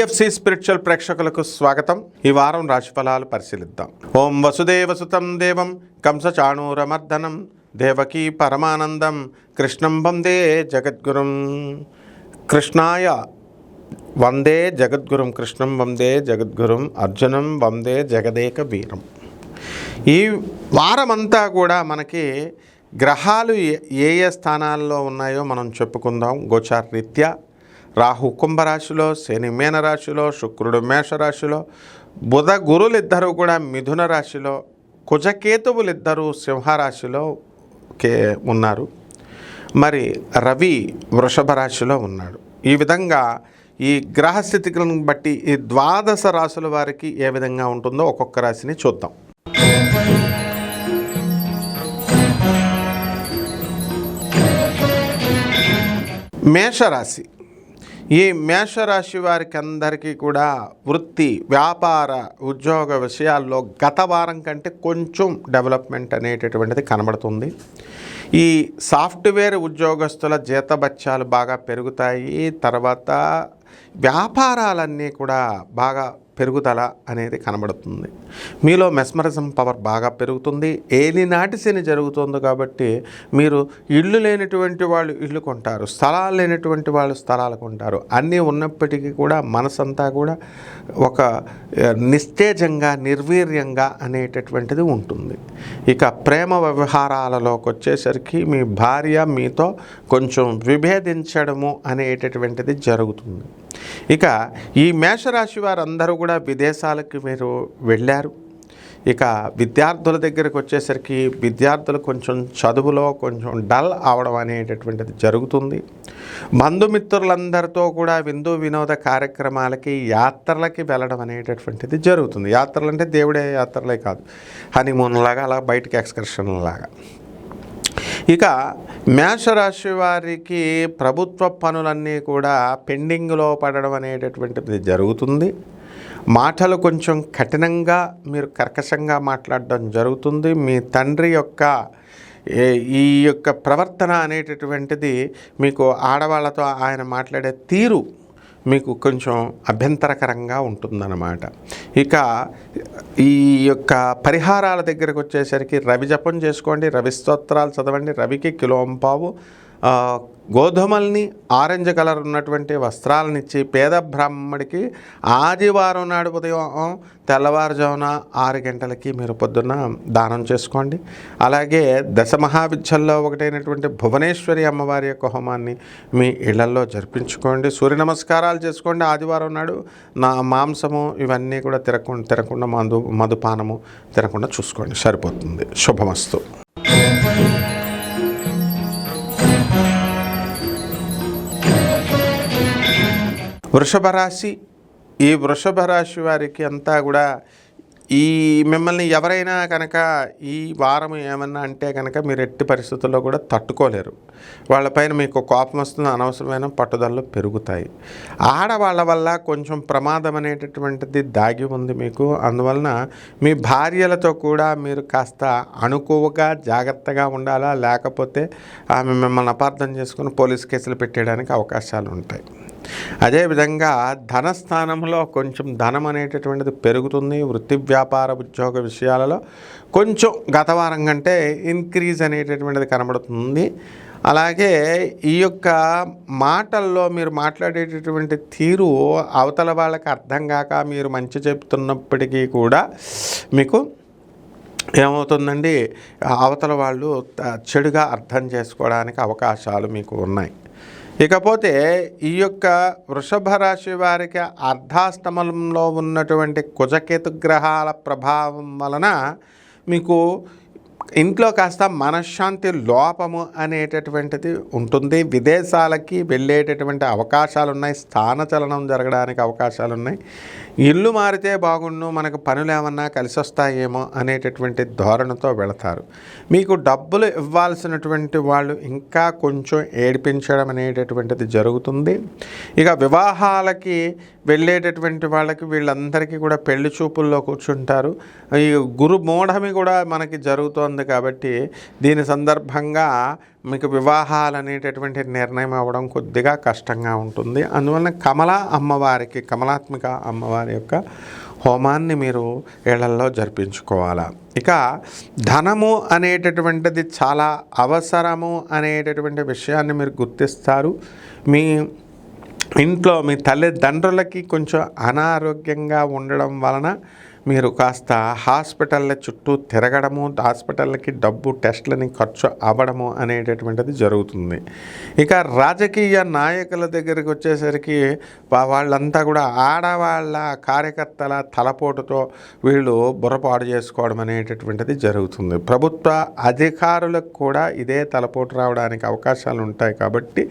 TFC spiritual ప్రేక్షకులకు స్వాగతం. ఈ వారం రాశిఫలాలు పరిశీలిద్దాం. ఓం వసుదేవసుతం దేవం కంసచాణూరమర్దనం దేవకీ పరమానందం కృష్ణం వందే జగద్గురుం. కృష్ణాయ వందే జగద్గురుం, కృష్ణం వందే జగద్గురుం, అర్జునం వందే జగదేక వీరం. ఈ వారమంతా కూడా మనకి గ్రహాలు ఏ ఏ స్థానాల్లో ఉన్నాయో మనం చెప్పుకుందాం. గోచార రీత్యా రాహు కుంభరాశిలో, శని మీనరాశిలో, శుక్రుడు మేషరాశిలో, బుధ గురులు ఇద్దరు కూడా మిథున రాశిలో, కుజకేతువులిద్దరూ సింహరాశిలో ఉన్నారు. మరి రవి వృషభ రాశిలో ఉన్నాడు. ఈ విధంగా ఈ గ్రహస్థితిలను బట్టి ఈ ద్వాదశ రాశుల వారికి ఏ విధంగా ఉంటుందో ఒక్కొక్క రాశిని చూద్దాం. మేషరాశి. ఈ మేషరాశి వారికి అందరికీ కూడా వృత్తి, వ్యాపార, ఉద్యోగ విషయాల్లో గత వారం కంటే కొంచెం డెవలప్మెంట్ అనేటటువంటిది కనబడుతుంది. ఈ సాఫ్ట్వేర్ ఉద్యోగస్తుల జీతభత్యాలు బాగా పెరుగుతాయి. తర్వాత వ్యాపారాలన్నీ కూడా బాగా పెరుగుదల అనేది కనబడుతుంది. మీలో మెస్మరిజం పవర్ బాగా పెరుగుతుంది. ఏలినాటి శని జరుగుతుంది కాబట్టి మీరు ఇళ్ళు లేనటువంటి వాళ్ళు ఇళ్ళు కొంటారు, స్థలాలు లేనటువంటి వాళ్ళు స్థలాలు కొంటారు. అన్నీ ఉన్నప్పటికీ కూడా మనసంతా కూడా ఒక నిస్తేజంగా, నిర్వీర్యంగా అనేటటువంటిది ఉంటుంది. ఇక ప్రేమ వ్యవహారాలలోకి వచ్చేసరికి మీ భార్య మీతో కొంచెం విభేదించడము అనేటటువంటిది జరుగుతుంది. ఇక ఈ మేషరాశి వారందరూ కూడా విదేశాలకు మీరు వెళ్ళారు. ఇక విద్యార్థుల దగ్గరికి వచ్చేసరికి విద్యార్థులు కొంచెం చదువులో కొంచెం డల్ అవడం అనేటటువంటిది జరుగుతుంది. బంధుమిత్రులందరితో కూడా విందు వినోద కార్యక్రమాలకి, యాత్రలకి వెళ్ళడం అనేటటువంటిది జరుగుతుంది. యాత్రలు అంటే దేవుడే యాత్రలే కాదు, హనీమూన్ లాగా, అలా బయటికి ఎక్స్కర్షన్ లాగా. ఇక మేషరాశి వారికి ప్రభుత్వ పనులన్నీ కూడా పెండింగ్లో పడడం అనేటటువంటిది జరుగుతుంది. మాటలు కొంచెం కఠినంగా, మీరు కర్కశంగా మాట్లాడడం జరుగుతుంది. మీ తండ్రి యొక్క ఈ యొక్క ప్రవర్తన అనేటటువంటిది మీకు ఆడవాళ్ళతో ఆయన మాట్లాడే తీరు మీకు కొంచెం అభ్యంతరకరంగా ఉంటుందన్నమాట. ఇక ఈ యొక్క పరిహారాల దగ్గరకు వచ్చేసరికి రవి జపం చేసుకోండి, రవి స్తోత్రాలు చదవండి, రవికి కిలోంపావు గోధుమల్ని, ఆరెంజ్ కలర్ ఉన్నటువంటి వస్త్రాలనిచ్చి పేద బ్రాహ్మడికి ఆదివారం నాడు ఉదయం తెల్లవారుజామున 6 గంటలకి మీరు పొద్దున్న దానం చేసుకోండి. అలాగే దశమహావిద్యల్లో ఒకటైనటువంటి భువనేశ్వరి అమ్మవారి యొక్క హోమాన్ని మీ ఇళ్లల్లో జరిపించుకోండి. సూర్య నమస్కారాలు చేసుకోండి. ఆదివారం నాడు మాంసము ఇవన్నీ కూడా తినకుండా మధుపానము తినకుండా చూసుకోండి, సరిపోతుంది. శుభమస్తు. వృషభ రాశి. ఈ వృషభ రాశి వారికి అంతా కూడా మిమ్మల్ని ఎవరైనా కనుక ఈ వారం ఏమన్నా అంటే కనుక మీరు ఎట్టి పరిస్థితుల్లో కూడా తట్టుకోలేరు. వాళ్ళపైన మీకు కోపం వస్తుంది, అనవసరమైన పట్టుదలలు పెరుగుతాయి. ఆడవాళ్ళ వల్ల కొంచెం ప్రమాదం అనేటటువంటిది దాగి ఉంది మీకు. అందువలన మీ భార్యలతో కూడా మీరు కాస్త అణుకువగా జాగ్రత్తగా ఉండాలా, లేకపోతే ఆమె మిమ్మల్ని అపార్థం చేసుకుని పోలీస్ కేసులు పెట్టేయడానికి అవకాశాలు ఉంటాయి. అదేవిధంగా ధనస్థానంలో కొంచెం ధనం అనేటటువంటిది పెరుగుతుంది. వృత్తి, వ్యాపార, ఉద్యోగ విషయాలలో కొంచెం గత వారం కంటే ఇంక్రీజ్ అనేటటువంటిది కనబడుతుంది. అలాగే ఈ యొక్క మాటల్లో మీరు మాట్లాడేటటువంటి తీరు అవతల వాళ్ళకి అర్థం కాక మీరు మంచి చెప్తున్నప్పటికీ కూడా మీకు ఏమవుతుందండి, అవతల వాళ్ళు చెడుగా అర్థం చేసుకోవడానికి అవకాశాలు మీకు ఉన్నాయి. ఇకపోతే ఈ యొక్క వృషభ రాశి వారికి అర్ధాష్టమంలో ఉన్నటువంటి కుజకేతు గ్రహాల ప్రభావం వలన మీకు ఇంట్లో కాస్త మనశ్శాంతి లోపము అనేటటువంటిది ఉంటుంది. విదేశాలకి వెళ్ళేటటువంటి అవకాశాలు ఉన్నాయి. స్థానచలనం జరగడానికి అవకాశాలు ఉన్నాయి. ఇల్లు మారితే బాగుండు, మనకు పనులు ఏమన్నా కలిసి వస్తాయేమో అనేటటువంటి ధోరణితో వెళతారు. మీకు డబ్బులు ఇవ్వాల్సినటువంటి వాళ్ళు ఇంకా కొంచెం ఏడిపించడం అనేటటువంటిది జరుగుతుంది. ఇక వివాహాలకి వెళ్ళేటటువంటి వాళ్ళకి వీళ్ళందరికీ కూడా పెళ్లి చూపుల్లో కూర్చుంటారు. ఈ గురు మూఢమి కూడా మనకి జరుగుతోంది. ఉంది కాబట్టి దీని సందర్భంగా మీకు వివాహాలు అనేటటువంటి నిర్ణయం అవ్వడం కొద్దిగా కష్టంగా ఉంటుంది. అందువలన కమలాత్మిక అమ్మవారి యొక్క హోమాన్ని మీరు ఇళ్లల్లో జరిపించుకోవాలా. ఇక ధనము అనేటటువంటిది చాలా అవసరము అనేటటువంటి విషయాన్ని మీరు గుర్తిస్తారు. మీ ఇంట్లో మీ తల్లిదండ్రులకి కొంచెం అనారోగ్యంగా ఉండడం వలన మీరు కాస్త హాస్పిటల్ల చుట్టూ తిరగడము, హాస్పిటల్కి డబ్బు టెస్టులని ఖర్చు అవ్వడము అనేటటువంటిది జరుగుతుంది. ఇక రాజకీయ నాయకుల దగ్గరికి వచ్చేసరికి వాళ్ళంతా కూడా ఆడవాళ్ళ కార్యకర్తల తలపోటుతో వీళ్ళు బుర్రపాడు చేసుకోవడం అనేటటువంటిది జరుగుతుంది. ప్రభుత్వ అధికారులకు కూడా ఇదే తలపోటు రావడానికి అవకాశాలు ఉంటాయి కాబట్టి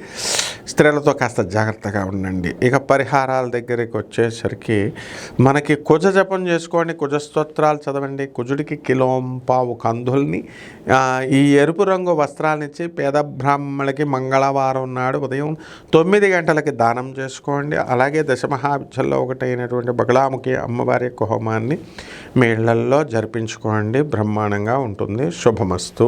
స్త్రీలతో కాస్త జాగ్రత్తగా ఉండండి. ఇక పరిహారాల దగ్గరికి వచ్చేసరికి మనకి కుజ జపం చేసుకోండి, కుజస్తోత్రాలు చదవండి. కుజుడికి కిలోంపావు కందుల్ని ఈ ఎరుపు రంగు వస్త్రాలనిచ్చి పేద బ్రాహ్మణులకి మంగళవారం నాడు ఉదయం 9 గంటలకి దానం చేసుకోండి. అలాగే దశమహావిద్యల్లో ఒకటైనటువంటి బగలాముఖి అమ్మవారి యొక్క హోమాన్ని మీ ఇళ్లల్లో జరిపించుకోండి. బ్రహ్మాండంగా ఉంటుంది. శుభమస్తు.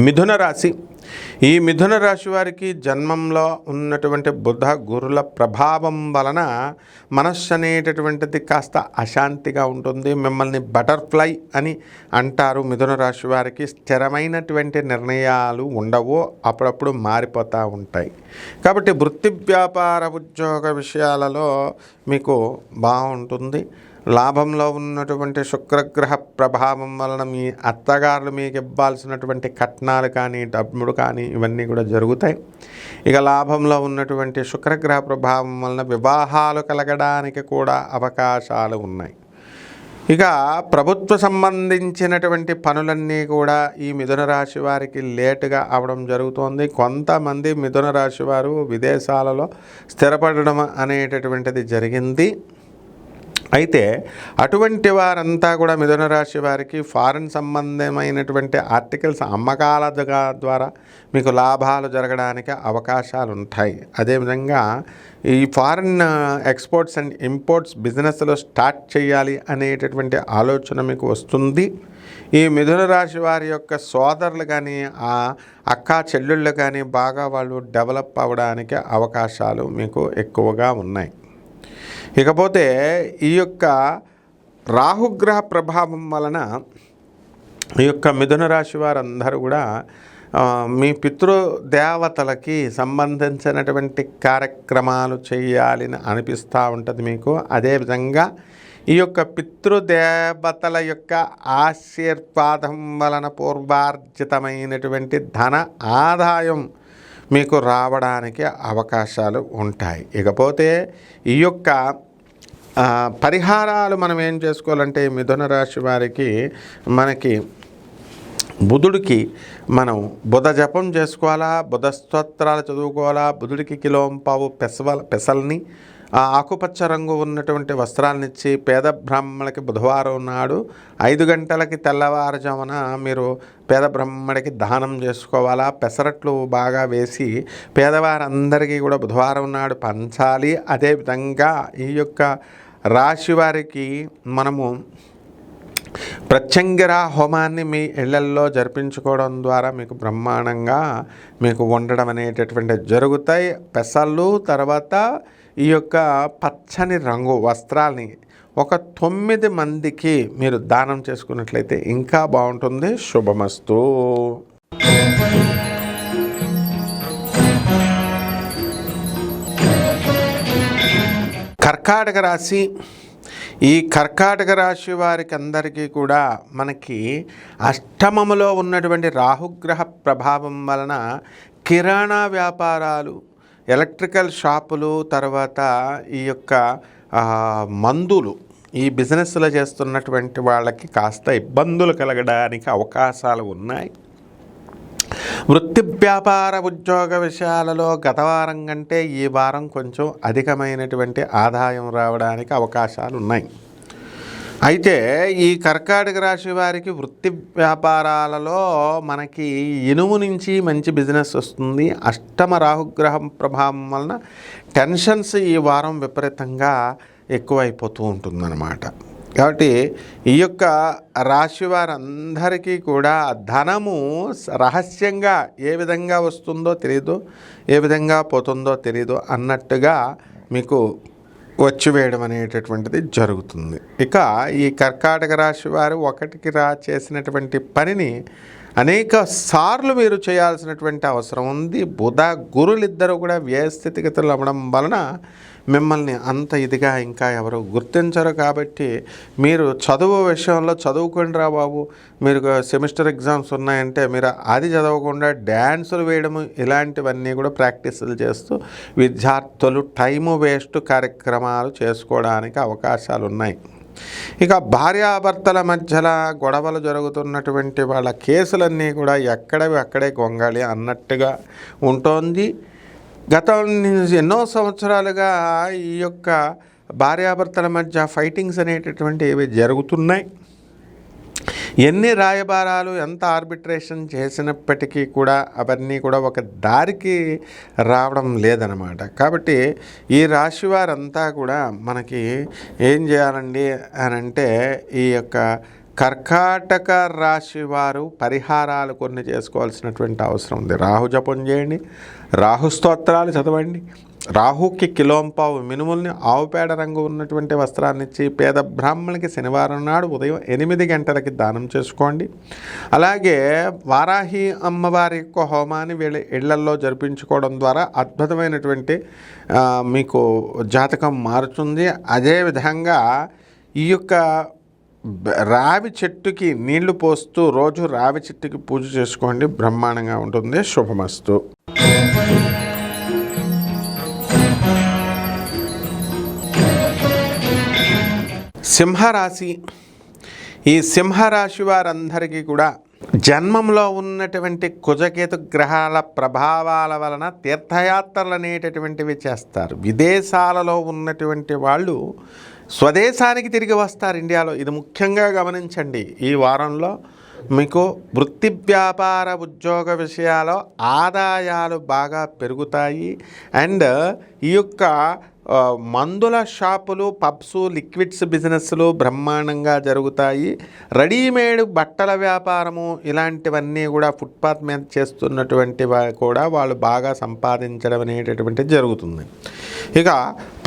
మిథున రాశి. ఈ మిథున రాశి వారికి జన్మంలో ఉన్నటువంటి బుధ గురుల ప్రభావం వలన మనస్సు అనేటటువంటిది కాస్త అశాంతిగా ఉంటుంది. మిమ్మల్ని బటర్ఫ్లై అని అంటారు. మిథున రాశి వారికి స్థిరమైనటువంటి నిర్ణయాలు ఉండవు, అప్పుడప్పుడు మారిపోతూ ఉంటాయి. కాబట్టి వృత్తి వ్యాపార ఉద్యోగ విషయాలలో మీకు బాగుంటుంది. లాభంలో ఉన్నటువంటి శుక్రగ్రహ ప్రభావం వలన మీ అత్తగారులు మీకు ఇవ్వాల్సినటువంటి కట్నాలు కానీ డబ్బులు కానీ ఇవన్నీ కూడా జరుగుతాయి. ఇక లాభంలో ఉన్నటువంటి శుక్రగ్రహ ప్రభావం వలన వివాహాలు కలగడానికి కూడా అవకాశాలు ఉన్నాయి. ఇక ప్రభుత్వ సంబంధించినటువంటి పనులన్నీ కూడా ఈ మిథున రాశి వారికి లేటుగా అవడం జరుగుతోంది. కొంతమంది మిథున రాశి వారు విదేశాలలో స్థిరపడడం అనేటటువంటిది జరిగింది. అయితే అటువంటి వారంతా కూడా మిథున రాశి వారికి ఫారిన్ సంబంధమైనటువంటి ఆర్టికల్స్ అమ్మకాల ద్వారా మీకు లాభాలు జరగడానికి అవకాశాలు ఉంటాయి. అదేవిధంగా ఈ ఫారిన్ ఎక్స్పోర్ట్స్ అండ్ ఇంపోర్ట్స్ బిజినెస్లో స్టార్ట్ చేయాలి అనేటటువంటి ఆలోచన మీకు వస్తుంది. ఈ మిథున రాశి వారి యొక్క సోదరులు కానీ అక్క చెల్లెళ్ళు కానీ బాగా వాళ్ళు డెవలప్ అవ్వడానికి అవకాశాలు మీకు ఎక్కువగా ఉన్నాయి. ఇకపోతే ఈ యొక్క రాహుగ్రహ ప్రభావం వలన ఈ యొక్క మిథున రాశి వారందరూ కూడా మీ పితృదేవతలకి సంబంధించినటువంటి కార్యక్రమాలు చేయాలని అనిపిస్తూ ఉంటుంది మీకు. అదేవిధంగా ఈ యొక్క పితృదేవతల యొక్క ఆశీర్వాదం వలన పూర్వార్జితమైనటువంటి ధన ఆదాయం మీకు రావడానికి అవకాశాలు ఉంటాయి. ఇకపోతే ఈ యొక్క పరిహారాలు మనం ఏం చేసుకోవాలంటే మిథున రాశి వారికి మనకి బుధుడికి మనం బుధ జపం చేసుకోవాలా, బుధ స్తోత్రాలు చదువుకోవాలా. బుధుడికి కిలోంపావు పెసల్ని ఆకుపచ్చ రంగు ఉన్నటువంటి వస్త్రాలనిచ్చి పేద బ్రాహ్మణులకి బుధవారం నాడు 5 గంటలకి తెల్లవారుజామున మీరు పేద బ్రాహ్మణుడికి దానం చేసుకోవాలా. పెసరట్లు బాగా వేసి పేదవారందరికీ కూడా బుధవారం నాడు పంచాలి. అదేవిధంగా ఈ యొక్క రాశి వారికి మనము ప్రత్యంగిర హోమాన్ని మీ ఇళ్లల్లో జరిపించుకోవడం ద్వారా మీకు బ్రహ్మాండంగా మీకు ఉండడం అనేటటువంటి జరుగుతాయి. పెసళ్ళు తర్వాత ఈ యొక్క పచ్చని రంగు వస్త్రాల్ని ఒక 9 మందికి మీరు దానం చేసుకున్నట్లయితే ఇంకా బాగుంటుంది. శుభమస్తు. కర్కాటక రాశి. ఈ కర్కాటక రాశి వారికి అందరికీ కూడా మనకి అష్టమములో ఉన్నటువంటి రాహుగ్రహ ప్రభావం వలన కిరాణా వ్యాపారాలు, ఎలక్ట్రికల్ షాపులు, తర్వాత ఈ యొక్క మందులు, ఈ బిజినెస్లో చేస్తున్నటువంటి వాళ్ళకి కాస్త ఇబ్బందులు కలగడానికి అవకాశాలు ఉన్నాయి. వృత్తి వ్యాపార ఉద్యోగ విషయాలలో గత వారం కంటే ఈ వారం కొంచెం అధికమైనటువంటి ఆదాయం రావడానికి అవకాశాలు ఉన్నాయి. అయితే ఈ కర్కాటక రాశి వారికి వృత్తి వ్యాపారాలలో మనకి ఇనుము నుంచి మంచి బిజినెస్ వస్తుంది. అష్టమ రాహుగ్రహం ప్రభావం వలన టెన్షన్స్ ఈ వారం విపరీతంగా ఎక్కువైపోతూ ఉంటుందన్నమాట. కాబట్టి ఈ యొక్క రాశి వారందరికీ కూడా ధనము రహస్యంగా ఏ విధంగా వస్తుందో తెలియదు, ఏ విధంగా పోతుందో తెలియదు అన్నట్టుగా మీకు వచ్చివేయడం అనేటటువంటిది జరుగుతుంది. ఇక ఈ కర్కాటక రాశి వారు ఒకటికి చేసినటువంటి పనిని అనేక సార్లు మీరు చేయాల్సినటువంటి అవసరం ఉంది. బుధ గురులిద్దరూ కూడా వ్యయస్థితిగతులు అవ్వడం వలన మిమ్మల్ని అంత ఇదిగా ఇంకా ఎవరు గుర్తించరు. కాబట్టి మీరు చదువు విషయంలో చదువుకోండిరా బాబు, మీరు సెమిస్టర్ ఎగ్జామ్స్ ఉన్నాయంటే మీరు అది చదవకుండా డ్యాన్సులు వేయడము ఇలాంటివన్నీ కూడా ప్రాక్టీసులు చేస్తూ విద్యార్థులు టైము వేస్ట్ కార్యక్రమాలు చేసుకోవడానికి అవకాశాలు ఉన్నాయి. ఇక భార్యాభర్తల మధ్యలో గొడవలు జరుగుతున్నటువంటి వాళ్ళ కేసులన్నీ కూడా ఎక్కడవి అక్కడే గొంగాలి అన్నట్టుగా ఉంటుంది. గత ఎన్నో సంవత్సరాలుగా ఈ యొక్క భార్యాభర్తల మధ్య ఫైటింగ్స్ అనేటటువంటివి జరుగుతున్నాయి. ఎన్ని రాయబారాలు ఎంత ఆర్బిట్రేషన్ చేసినప్పటికీ కూడా అవన్నీ కూడా ఒక దారికి రావడం లేదనమాట. కాబట్టి ఈ రాశి వారంతా కూడా మనకి ఏం చేయాలండి అని అంటే ఈ యొక్క కర్కాటక రాశి వారు పరిహారాలు కొన్ని చేసుకోవాల్సినటువంటి అవసరం ఉంది. రాహు జపం చేయండి, రాహు స్తోత్రాలు చదవండి, రాహుకి కిలోంపావు మినుముల్ని ఆవుపేడ రంగు ఉన్నటువంటి వస్త్రాన్ని ఇచ్చి పేద బ్రాహ్మణులకి శనివారం నాడు ఉదయం 8 గంటలకి దానం చేసుకోండి. అలాగే వారాహి అమ్మవారి యొక్క హోమాన్ని వీళ్ళ ఇళ్లల్లో జరిపించుకోవడం ద్వారా అద్భుతమైనటువంటి మీకు జాతకం మారుతుంది. అదేవిధంగా ఈ యొక్క రావి చెట్టుకి నీళ్లు పోస్తూ రోజు రావి చెట్టుకి పూజ చేసుకోండి, బ్రహ్మాండంగా ఉంటుంది. శుభమస్తు. సింహరాశి. ఈ సింహరాశి వారందరికీ కూడా జన్మంలో ఉన్నటువంటి కుజకేతు గ్రహాల ప్రభావాల వలన తీర్థయాత్రలు అనేటటువంటివి చేస్తారు. విదేశాలలో ఉన్నటువంటి వాళ్ళు స్వదేశానికి తిరిగి వస్తారు ఇండియాలో. ఇది ముఖ్యంగా గమనించండి. ఈ వారంలో మీకు వృత్తి వ్యాపార ఉద్యోగ విషయాల్లో ఆదాయాలు బాగా పెరుగుతాయి. అండ్ ఈ యొక్క మందుల షాపులు, పబ్స్, లిక్విడ్స్ బిజినెస్లు బ్రహ్మాండంగా జరుగుతాయి. రెడీమేడ్ బట్టల వ్యాపారము ఇలాంటివన్నీ కూడా ఫుట్పాత్ మీద చేస్తున్నటువంటి కూడా వాళ్ళు బాగా సంపాదించడం అనేటటువంటిది జరుగుతుంది. ఇక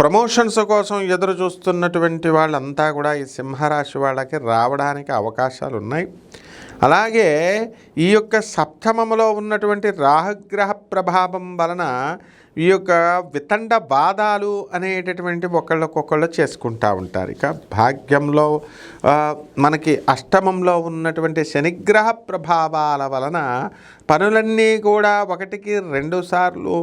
ప్రమోషన్స్ కోసం ఎదురు చూస్తున్నటువంటి వాళ్ళంతా కూడా ఈ సింహరాశి వాళ్ళకి రావడానికి అవకాశాలు ఉన్నాయి. అలాగే ఈ యొక్క సప్తమములో ఉన్నటువంటి రాహుగ్రహ ప్రభావం వలన ఈ యొక్క వితండ బాధాలు అనేటటువంటి ఒకళ్ళకొకళ్ళు చేసుకుంటూ ఉంటారు. ఇక భాగ్యంలో మనకి అష్టమంలో ఉన్నటువంటి శనిగ్రహ ప్రభావాల వలన పనులన్నీ కూడా 1-2 సార్లు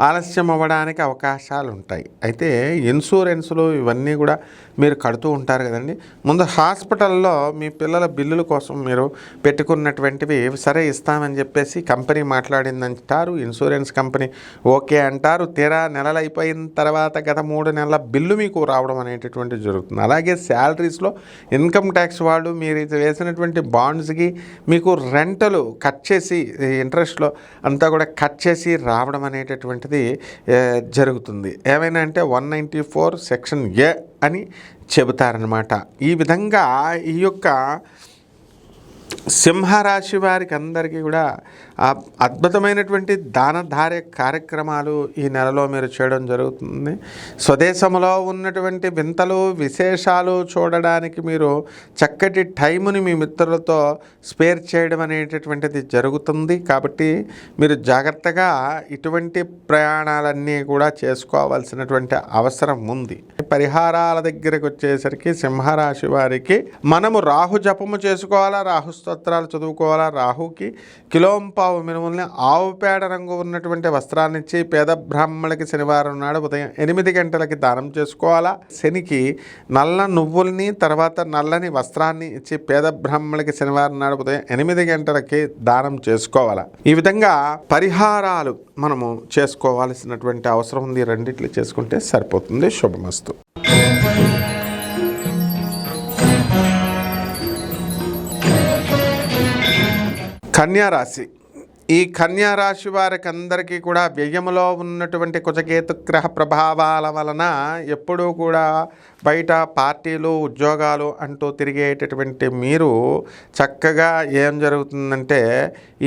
ఆలస్యం అవ్వడానికి అవకాశాలు ఉంటాయి. అయితే ఇన్సూరెన్సులు ఇవన్నీ కూడా మీరు కడుతూ ఉంటారు కదండి. ముందు హాస్పిటల్లో మీ పిల్లల బిల్లుల కోసం మీరు పెట్టుకున్నటువంటివి సరే ఇస్తామని చెప్పేసి కంపెనీ మాట్లాడిందంటారు, ఇన్సూరెన్స్ కంపెనీ ఓకే అంటారు. తీరా నెలలు అయిపోయిన తర్వాత గత 3 నెలల బిల్లు మీకు రావడం అనేటటువంటిది జరుగుతుంది. అలాగే శాలరీస్లో ఇన్కమ్ ట్యాక్స్ వాళ్ళు మీరు వేసినటువంటి బాండ్స్కి మీకు రెంటలు కట్ చేసి ఇంట్రెస్ట్లో అంతా కూడా కట్ చేసి రావడం అనేటటువంటిది జరుగుతుంది. ఏమైనా అంటే 194 సెక్షన్ ఏ అని చెబుతారనమాట. ఈ విధంగా ఈ యొక్క సింహరాశి వారికి అందరికీ కూడా అద్భుతమైనటువంటి దానధార్య కార్యక్రమాలు ఈ నెలలో మీరు చేయడం జరుగుతుంది. స్వదేశంలో ఉన్నటువంటి వింతలు విశేషాలు చూడడానికి మీరు చక్కటి టైముని మీ మిత్రులతో స్పేర్ చేయడం అనేటటువంటిది జరుగుతుంది. కాబట్టి మీరు జాగ్రత్తగా ఇటువంటి ప్రయాణాలన్నీ కూడా చేసుకోవాల్సినటువంటి అవసరం ఉంది. పరిహారాల దగ్గరకు వచ్చేసరికి సింహరాశి వారికి మనము రాహు జపము చేసుకోవాలా, రాహు స్తోత్రాలు చదువుకోవాలా, రాహుకి కిలోంపావు మినుముల్ని ఆవుపేడ రంగు ఉన్నటువంటి వస్త్రాన్ని ఇచ్చి పేద బ్రాహ్మణులకి శనివారం నాడు ఉదయం 8 గంటలకి దానం చేసుకోవాలా. శనికి నల్ల నువ్వుల్ని తర్వాత నల్లని వస్త్రాన్ని ఇచ్చి పేద బ్రాహ్మణులకి శనివారం నాడు ఉదయం 8 గంటలకి దానం చేసుకోవాలా. ఈ విధంగా పరిహారాలు మనము చేసుకోవాల్సినటువంటి అవసరం ఉంది. రెండిట్లు చేసుకుంటే సరిపోతుంది. శుభమస్తు. కన్యా రాశి. ఈ కన్యా రాశి వారికి అందరికీ కూడా వ్యయములో ఉన్నటువంటి కుజకేతు గ్రహ ప్రభావాల వలన ఎప్పుడూ కూడా బయట పార్టీలు ఉద్యోగాలు అంటూ తిరిగేటటువంటి మీరు చక్కగా ఏం జరుగుతుందంటే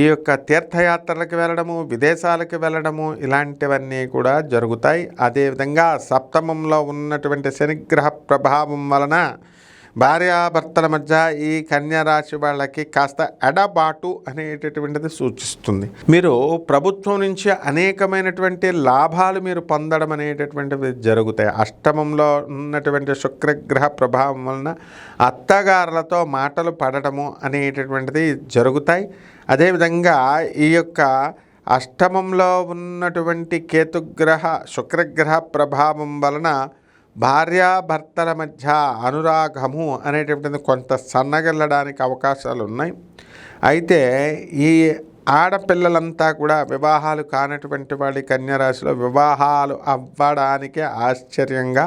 ఈ యొక్క తీర్థయాత్రలకు వెళ్ళడము, విదేశాలకు వెళ్ళడము ఇలాంటివన్నీ కూడా జరుగుతాయి. అదేవిధంగా సప్తమంలో ఉన్నటువంటి శనిగ్రహ ప్రభావం వలన భార్యాభర్తల మధ్య ఈ కన్యా రాశి వాళ్ళకి కాస్త ఎడబాటు అనేటటువంటిది సూచిస్తుంది. మీరు ప్రభుత్వం నుంచి అనేకమైనటువంటి లాభాలు మీరు పొందడం అనేటటువంటివి జరుగుతాయి. అష్టమంలో ఉన్నటువంటి శుక్రగ్రహ ప్రభావం వలన అత్తగారులతో మాటలు పడటము అనేటటువంటిది జరుగుతాయి. అదేవిధంగా ఈ యొక్క అష్టమంలో ఉన్నటువంటి కేతుగ్రహ శుక్రగ్రహ ప్రభావం వలన భార్యాభర్తల మధ్య అనురాగము అనేటువంటిది కొంత సన్నగిల్లడానికి అవకాశాలు ఉన్నాయి. అయితే ఈ ఆడపిల్లలంతా కూడా వివాహాలు కానటువంటి వాళ్ళ కన్యా రాశిలో వివాహాలు అవ్వడానికి ఆశ్చర్యంగా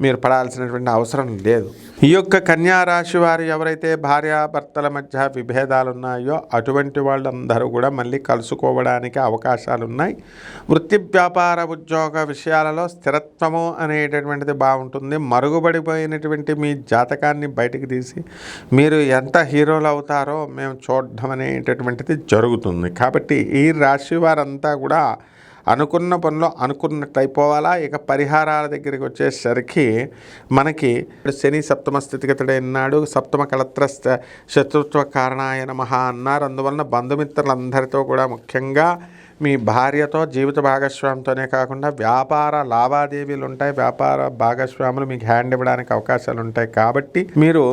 మీరు పడాల్సినటువంటి అవసరం లేదు. ఈ యొక్క కన్యా రాశి వారు ఎవరైతే భార్యాభర్తల మధ్య విభేదాలు ఉన్నాయో అటువంటి వాళ్ళందరూ కూడా మళ్ళీ కలుసుకోవడానికి అవకాశాలు ఉన్నాయి. వృత్తి వ్యాపార ఉద్యోగ విషయాలలో స్థిరత్వము అనేటటువంటిది బాగుంటుంది. మరుగుపడిపోయినటువంటి మీ జాతకాన్ని బయటికి తీసి మీరు ఎంత హీరోలు అవుతారో మేము చూడడం అనేటటువంటిది జరుగుతుంది. కాబట్టి ఈ రాశి వారంతా కూడా అనుకున్న పనిలో అనుకున్నట్టు అయిపోవాలా. ఇక పరిహారాల దగ్గరికి వచ్చేసరికి మనకి శని సప్తమ స్థితిగతుడైనాడు. సప్తమ కళత్ర శత్రుత్వ కారణాయ నమః అన్నారు. అందువలన బంధుమిత్రులందరితో కూడా ముఖ్యంగా మీ భార్యతో, జీవిత భాగస్వామితోనే కాకుండా వ్యాపార లావాదేవీలు ఉంటాయి. వ్యాపార భాగస్వాములు మీకు హ్యాండ్ ఇవ్వడానికి అవకాశాలు ఉంటాయి. కాబట్టి మీరు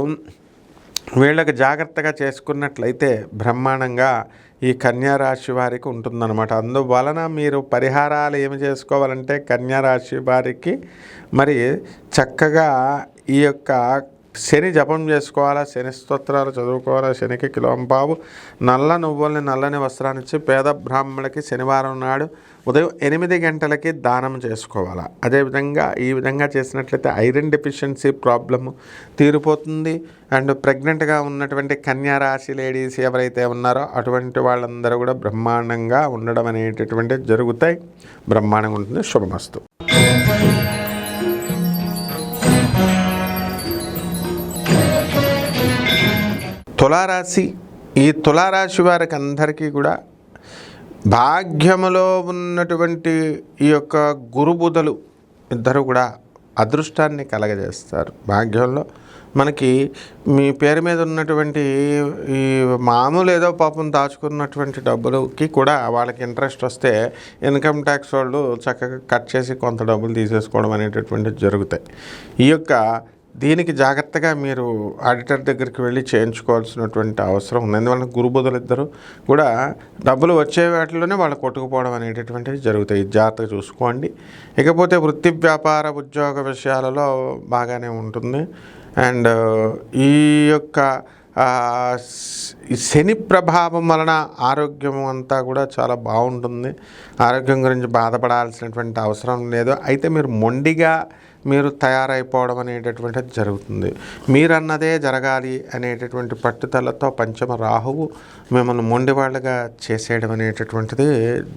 వీళ్ళకి జాగ్రత్తగా చేసుకున్నట్లయితే బ్రహ్మాండంగా ఈ కన్యా రాశి వారికి ఉంటుందన్నమాట. అందువలన మీరు పరిహారాలు ఏమి చేసుకోవాలంటే కన్యా రాశి వారికి మరి చక్కగా ఈ యొక్క శని జపం చేసుకోవాలా, శని స్తోత్రాలు చదువుకోవాలా, శనికి కిలోంపావు నల్ల నువ్వుల్ని నల్లని వస్త్రాన్ని ఇచ్చి పేద బ్రాహ్మణులకి శనివారం నాడు ఉదయం 8 గంటలకి దానం చేసుకోవాలా. అదేవిధంగా ఈ విధంగా చేసినట్లయితే ఐరన్ డెఫిషియన్సీ ప్రాబ్లము తీరిపోతుంది. అండ్ ప్రెగ్నెంట్గా ఉన్నటువంటి కన్యా రాశి లేడీస్ ఎవరైతే ఉన్నారో అటువంటి వాళ్ళందరూ కూడా బ్రహ్మాండంగా ఉండడం అనేటటువంటివి జరుగుతాయి. బ్రహ్మాండంగా ఉంటుంది. శుభమస్తు. తులారాశి. ఈ తులారాశి వారికి అందరికీ కూడా భాగ్యములో ఉన్నటువంటి ఈ యొక్క గురుబుధులు ఇద్దరు కూడా అదృష్టాన్ని కలగజేస్తారు. భాగ్యంలో మనకి మీ పేరు మీద ఉన్నటువంటి ఈ మామూలు ఏదో పాపం దాచుకున్నటువంటి డబ్బులకి కూడా వాళ్ళకి ఇంట్రెస్ట్ వస్తే ఇన్కమ్ ట్యాక్స్ వాళ్ళు చక్కగా కట్ చేసి కొంత డబ్బులు తీసేసుకోవడం అనేటటువంటివి జరుగుతాయి. ఈ యొక్క దీనికి జాగ్రత్తగా మీరు ఆడిటర్ దగ్గరికి వెళ్ళి చేయించుకోవాల్సినటువంటి అవసరం ఉంది. ఎందువల్ల గురుబుధులు ఇద్దరు కూడా డబ్బులు వచ్చే వాటిలోనే వాళ్ళు కొట్టుకుపోవడం అనేటటువంటివి జరుగుతాయి. జాగ్రత్తగా చూసుకోండి. ఇకపోతే వృత్తి వ్యాపార ఉద్యోగ విషయాలలో బాగానే ఉంటుంది. అండ్ ఈ యొక్క శని ప్రభావం వలన ఆరోగ్యం అంతా కూడా చాలా బాగుంటుంది. ఆరోగ్యం గురించి బాధపడాల్సినటువంటి అవసరం లేదు. అయితే మీరు మొండిగా మీరు తయారైపోవడం అనేటటువంటిది జరుగుతుంది. మీరన్నదే జరగాలి అనేటటువంటి పట్టుదలతో పంచమ రాహువు మిమ్మల్ని మొండివాళ్ళగా చేసేయడం అనేటటువంటిది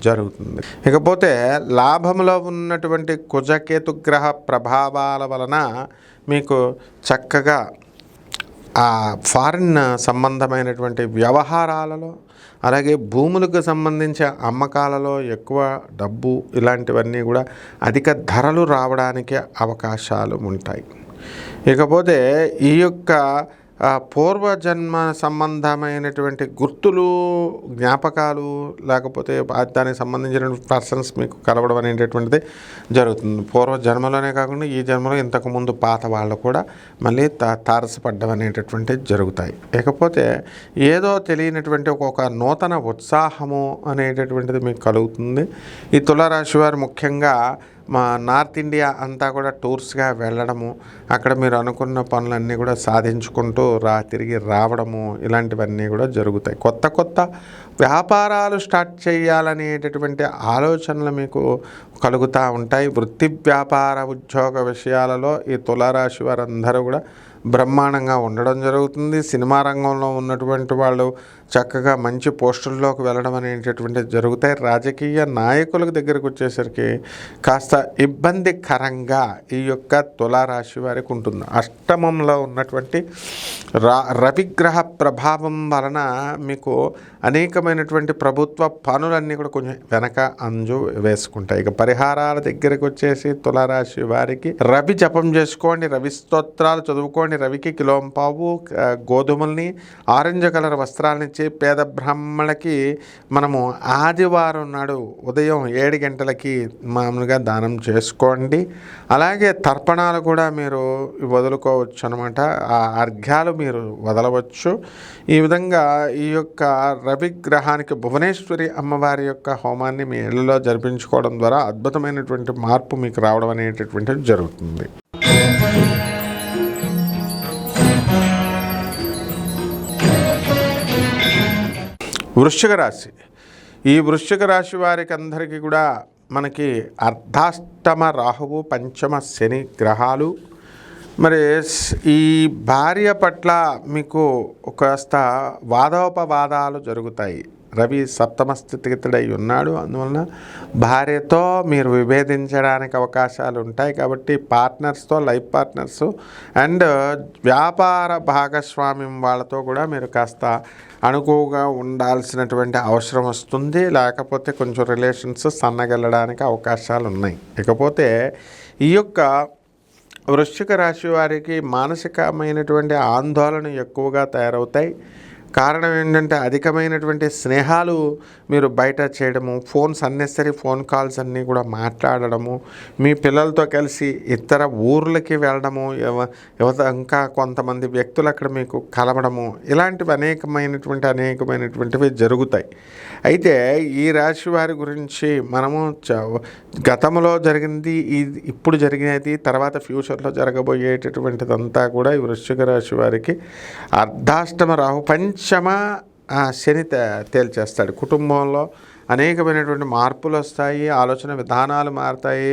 జరుగుతుంది. ఇకపోతే లాభంలో ఉన్నటువంటి కుజకేతుగ్రహ ప్రభావాల వలన మీకు చక్కగా ఆ ఫారిన్ సంబంధమైనటువంటి వ్యవహారాలలో, అలాగే భూములకు సంబంధించిన అమ్మకాలలో ఎక్కువ డబ్బు ఇలాంటివన్నీ కూడా అధిక ధరలు రావడానికి అవకాశాలు ఉంటాయి. ఇకపోతే ఈ యొక్క పూర్వజన్మ సంబంధమైనటువంటి గుర్తులు, జ్ఞాపకాలు, లేకపోతే దానికి సంబంధించిన పర్సన్స్ మీకు కలవడం అనేటటువంటిది జరుగుతుంది. పూర్వజన్మలోనే కాకుండా ఈ జన్మలో ఇంతకుముందు పాత వాళ్ళు కూడా మళ్ళీ తారసపడ్డం అనేటటువంటివి జరుగుతాయి. ఇకపోతే ఏదో తెలియనటువంటి ఒక నూతన ఉత్సాహము అనేటటువంటిది మీకు కలుగుతుంది. ఈ తులారాశి వారు ముఖ్యంగా మా నార్త్ ఇండియా అంతా కూడా టూర్స్గా వెళ్ళడము, అక్కడ మీరు అనుకున్న పనులన్నీ కూడా సాధించుకుంటూ తిరిగి రావడము ఇలాంటివన్నీ కూడా జరుగుతాయి. కొత్త కొత్త వ్యాపారాలు స్టార్ట్ చేయాలనేటటువంటి ఆలోచనలు మీకు కలుగుతూ ఉంటాయి. వృత్తి వ్యాపార ఉద్యోగ విషయాలలో ఈ తులారాశి వారందరూ కూడా బ్రహ్మాండంగా ఉండడం జరుగుతుంది. సినిమా రంగంలో ఉన్నటువంటి వాళ్ళు చక్కగా మంచి పోస్టుల్లోకి వెళ్ళడం అనేటటువంటిది జరుగుతాయి. రాజకీయ నాయకుల దగ్గరకు వచ్చేసరికి కాస్త ఇబ్బందికరంగా ఈ యొక్క తులారాశి వారికి ఉంటుంది. అష్టమంలో ఉన్నటువంటి రవిగ్రహ ప్రభావం వలన మీకు అనేకమైనటువంటి ప్రభుత్వ పనులన్నీ కూడా కొంచెం వెనక అంజు వేసుకుంటాయి. ఇక పరిహారాల దగ్గరికి వచ్చేసి తులారాశి వారికి రవి జపం చేసుకోండి, రవి స్తోత్రాలు చదువుకోండి, రవికి కిలోంపావు గోధుమల్ని, ఆరెంజ్ కలర్ వస్త్రాలనిచ్చి పేద బ్రాహ్మణులకి మనము ఆదివారం నాడు ఉదయం 7 గంటలకి మామూలుగా దానం చేసుకోండి. అలాగే తర్పణాలు కూడా మీరు వదులుకోవచ్చు అనమాట. ఆ అర్ఘ్యాలు మీరు వదలవచ్చు. ఈ విధంగా ఈ యొక్క రవిగ్రహానికి భువనేశ్వరి అమ్మవారి యొక్క హోమాన్ని మీ ఇళ్లలో జరిపించుకోవడం ద్వారా అద్భుతమైనటువంటి మార్పు మీకు రావడం అనేటటువంటిది జరుగుతుంది. వృశ్చిక రాశి. ఈ వృశ్చిక రాశి వారికి అందరికీ కూడా మనకి అర్ధాష్టమ రాహువు, పంచమ శని గ్రహాలు. మరి ఈ భార్య పట్ల మీకు కాస్త వాదోపవాదాలు జరుగుతాయి. రవి సప్తమ స్థితిగతుడై ఉన్నాడు. అందువలన భార్యతో మీరు విభేదించడానికి అవకాశాలు ఉంటాయి. కాబట్టి పార్ట్నర్స్తో, లైఫ్ పార్ట్నర్స్ అండ్ వ్యాపార భాగస్వామ్యం వాళ్ళతో కూడా మీరు కాస్త అనుకువగా ఉండాల్సినటువంటి అవసరం వస్తుంది. లేకపోతే కొంచెం రిలేషన్స్ సన్నగెళ్ళడానికి అవకాశాలు ఉన్నాయి. ఇకపోతే ఈ యొక్క వృశ్చిక రాశి వారికి మానసికమైనటువంటి ఆందోళన ఎక్కువగా తయారవుతాయి. కారణం ఏంటంటే అధికమైనటువంటి స్నేహాలు మీరు బయట చేయడము, అన్నెసరీ ఫోన్ కాల్స్ అన్నీ కూడా మాట్లాడడము, మీ పిల్లలతో కలిసి ఇతర ఊర్లకి వెళ్ళడము, ఇంకా కొంతమంది వ్యక్తులు అక్కడ మీకు కలవడము, ఇలాంటివి అనేకమైనటువంటివి జరుగుతాయి. అయితే ఈ రాశి వారి గురించి మనము గతంలో జరిగింది, ఇప్పుడు జరిగినది, తర్వాత ఫ్యూచర్లో జరగబోయేటటువంటిదంతా కూడా ఈ వృశ్చిక రాశి వారికి అర్ధాష్టమ రాహు, పంచమ శని తేల్చేస్తాడు. కుటుంబంలో అనేకమైనటువంటి మార్పులు వస్తాయి, ఆలోచన విధానాలు మారుతాయి.